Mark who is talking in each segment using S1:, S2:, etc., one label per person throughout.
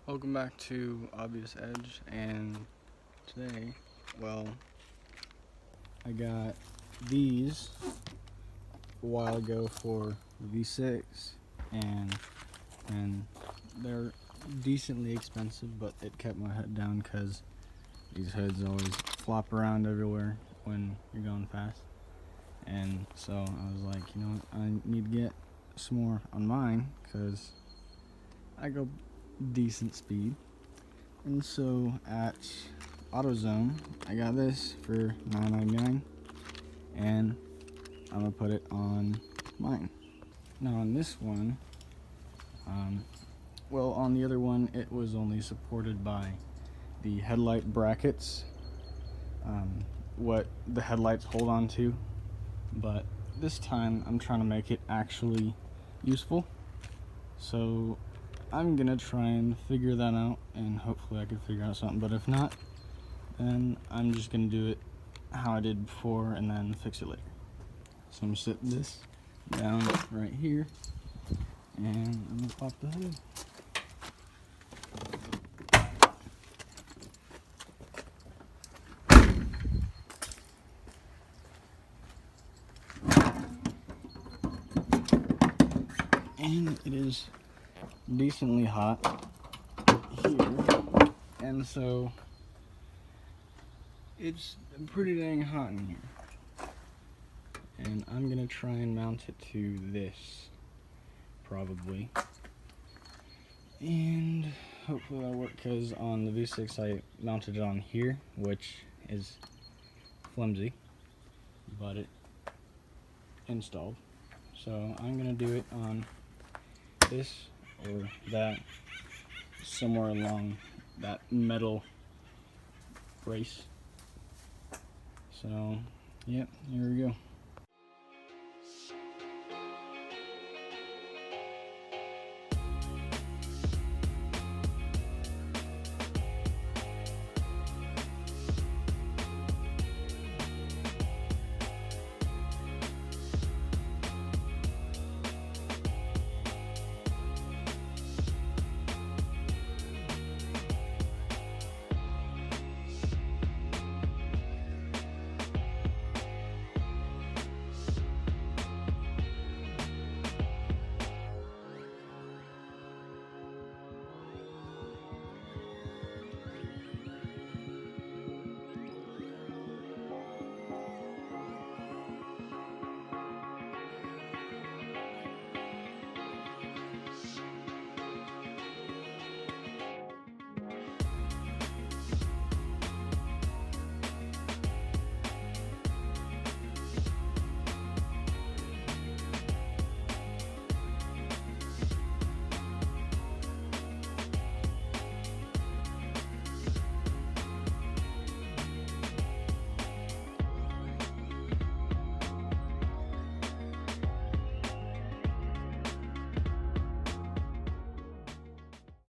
S1: Welcome back to Obvious Edge, and today, well, I got these a while ago for V6, and they're decently expensive, but it kept my head down because these hoods always flop around everywhere when you're going fast. And so I was like, you know what, I need to get some more on mine because I go decent speed. And so at AutoZone I got this for $9.99, and I'm gonna put it on mine. Now on this one, well, on the other one it was only supported by the headlight brackets, what the headlights hold on to, but this time I'm trying to make it actually useful, so I'm gonna try and figure that out, and hopefully I can figure out something. But if not, then I'm just gonna do it how I did before and then fix it later. So I'm gonna sit this down right here, and I'm gonna pop the hood. And it is decently hot here, and so it's pretty dang hot in here. And I'm gonna try and mount it to this, probably, and hopefully that'll work, because on the V6 I mounted it on here, which is flimsy, but it installed. So I'm gonna do it on this or that, somewhere along that metal brace. So yep, here we go.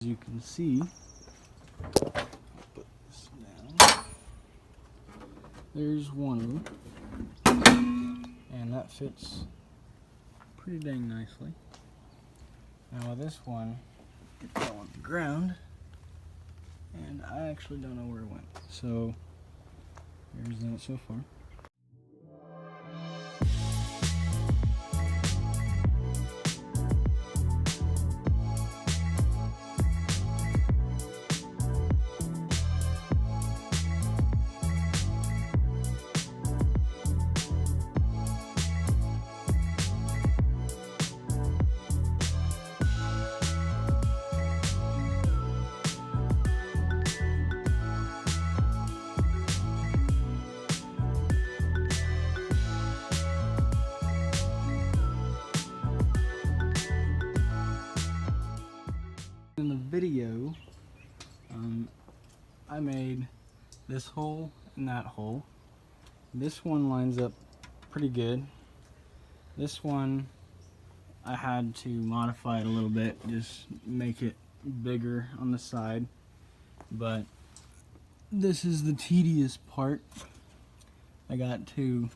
S1: As you can see, I'll put this down. There's one of them, and that fits pretty dang nicely. Now this one, it fell on the ground, and I actually don't know where it went. So here's that so far. In the video, I made this hole and that hole. This one lines up pretty good. This one I had to modify it a little bit, just make it bigger on the side. But this is the tedious part. I got to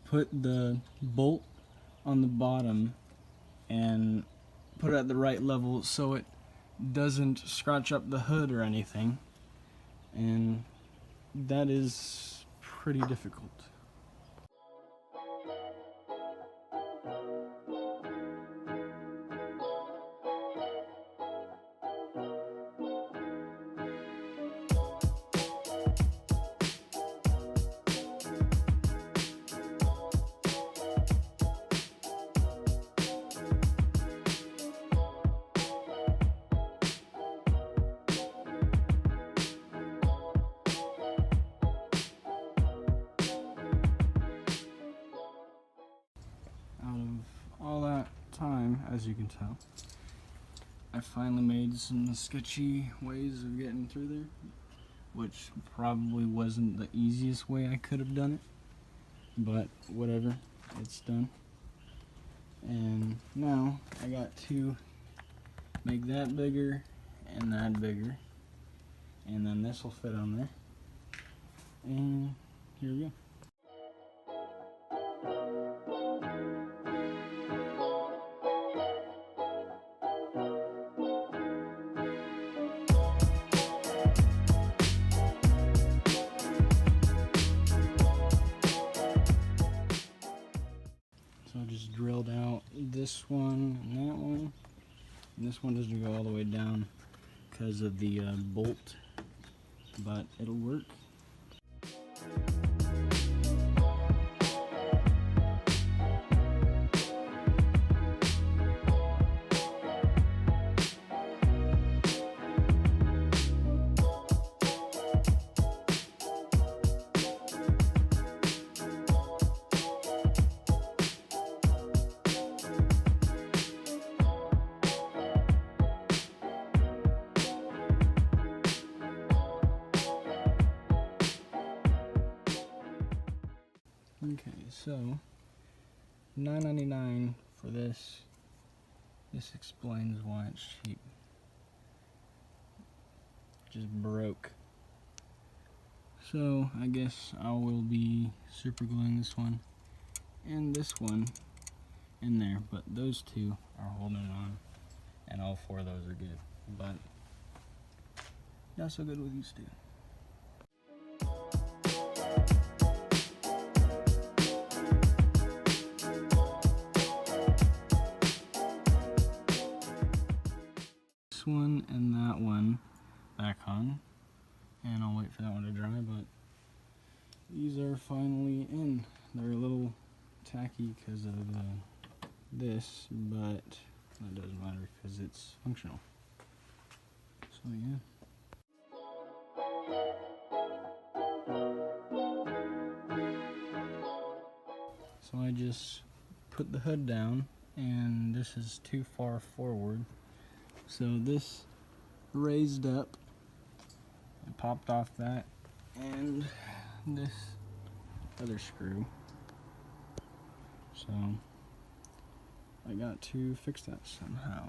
S1: put the bolt on the bottom and put it at the right level so it doesn't scratch up the hood or anything, and that is pretty difficult. Out of all that time, as you can tell, I finally made some sketchy ways of getting through there, which probably wasn't the easiest way I could have done it, but whatever, it's done. And now I got to make that bigger and that bigger, and then this will fit on there, and here we go. So I just drilled out this one and that one, and this one doesn't go all the way down because of the bolt, but it'll work. Okay, so $9.99 for this. This explains why it's cheap. Just broke. So I guess I will be super gluing this one and this one in there, but those two are holding on, and all four of those are good. But not so good with these two. One and that one back on, and I'll wait for that one to dry, but these are finally in. They're a little tacky because of this, but that doesn't matter because it's functional. So yeah. So I just put the hood down, and this is too far forward. So this raised up, I popped off that, and this other screw. So I got to fix that somehow.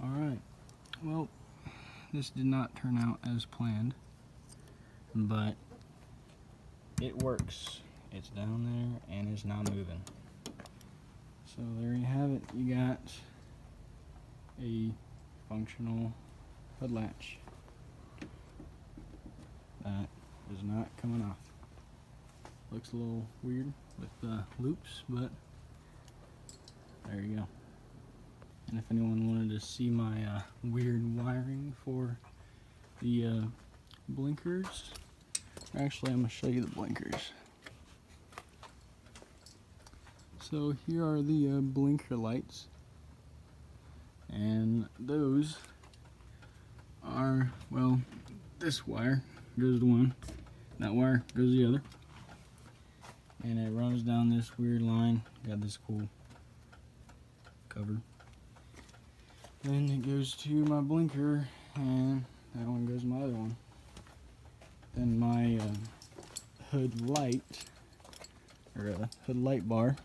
S1: Alright, well, this did not turn out as planned, but it works. It's down there and it's not moving. So there you have it. You got a functional hood latch that is not coming off. Looks a little weird with the loops, but there you go. And if anyone wanted to see my weird wiring for the blinkers, actually I'm going to show you the blinkers. So here are the blinker lights, and those are, well, this wire goes to one, that wire goes to the other, and it runs down this weird line. Got this cool cover. Then it goes to my blinker, and that one goes to my other one. Then my hood light, or hood light bar,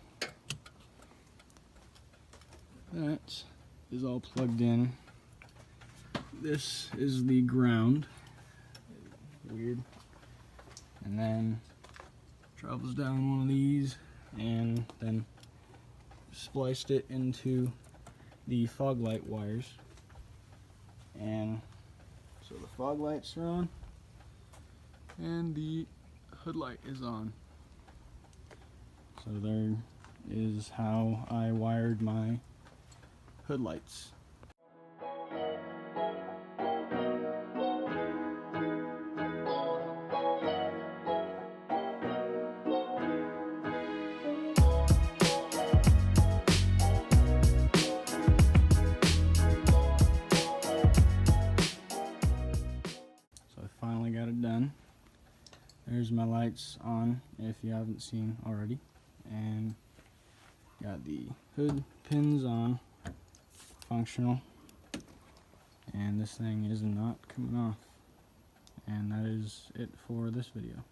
S1: that is all plugged in. This is the ground. Weird. And then travels down one of these, and then spliced it into the fog light wires. And so the fog lights are on, and the hood light is on. So there is how I wired my hood lights. So I finally got it done. There's my lights on, if you haven't seen already, and got the hood pins on, functional, and this thing is not coming off. And that is it for this video.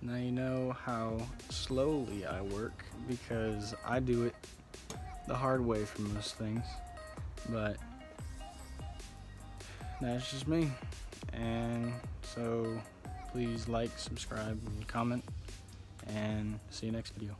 S1: Now you know how slowly I work, because I do it the hard way for most things, but that's just me. And so please like, subscribe, and comment, and see you next video.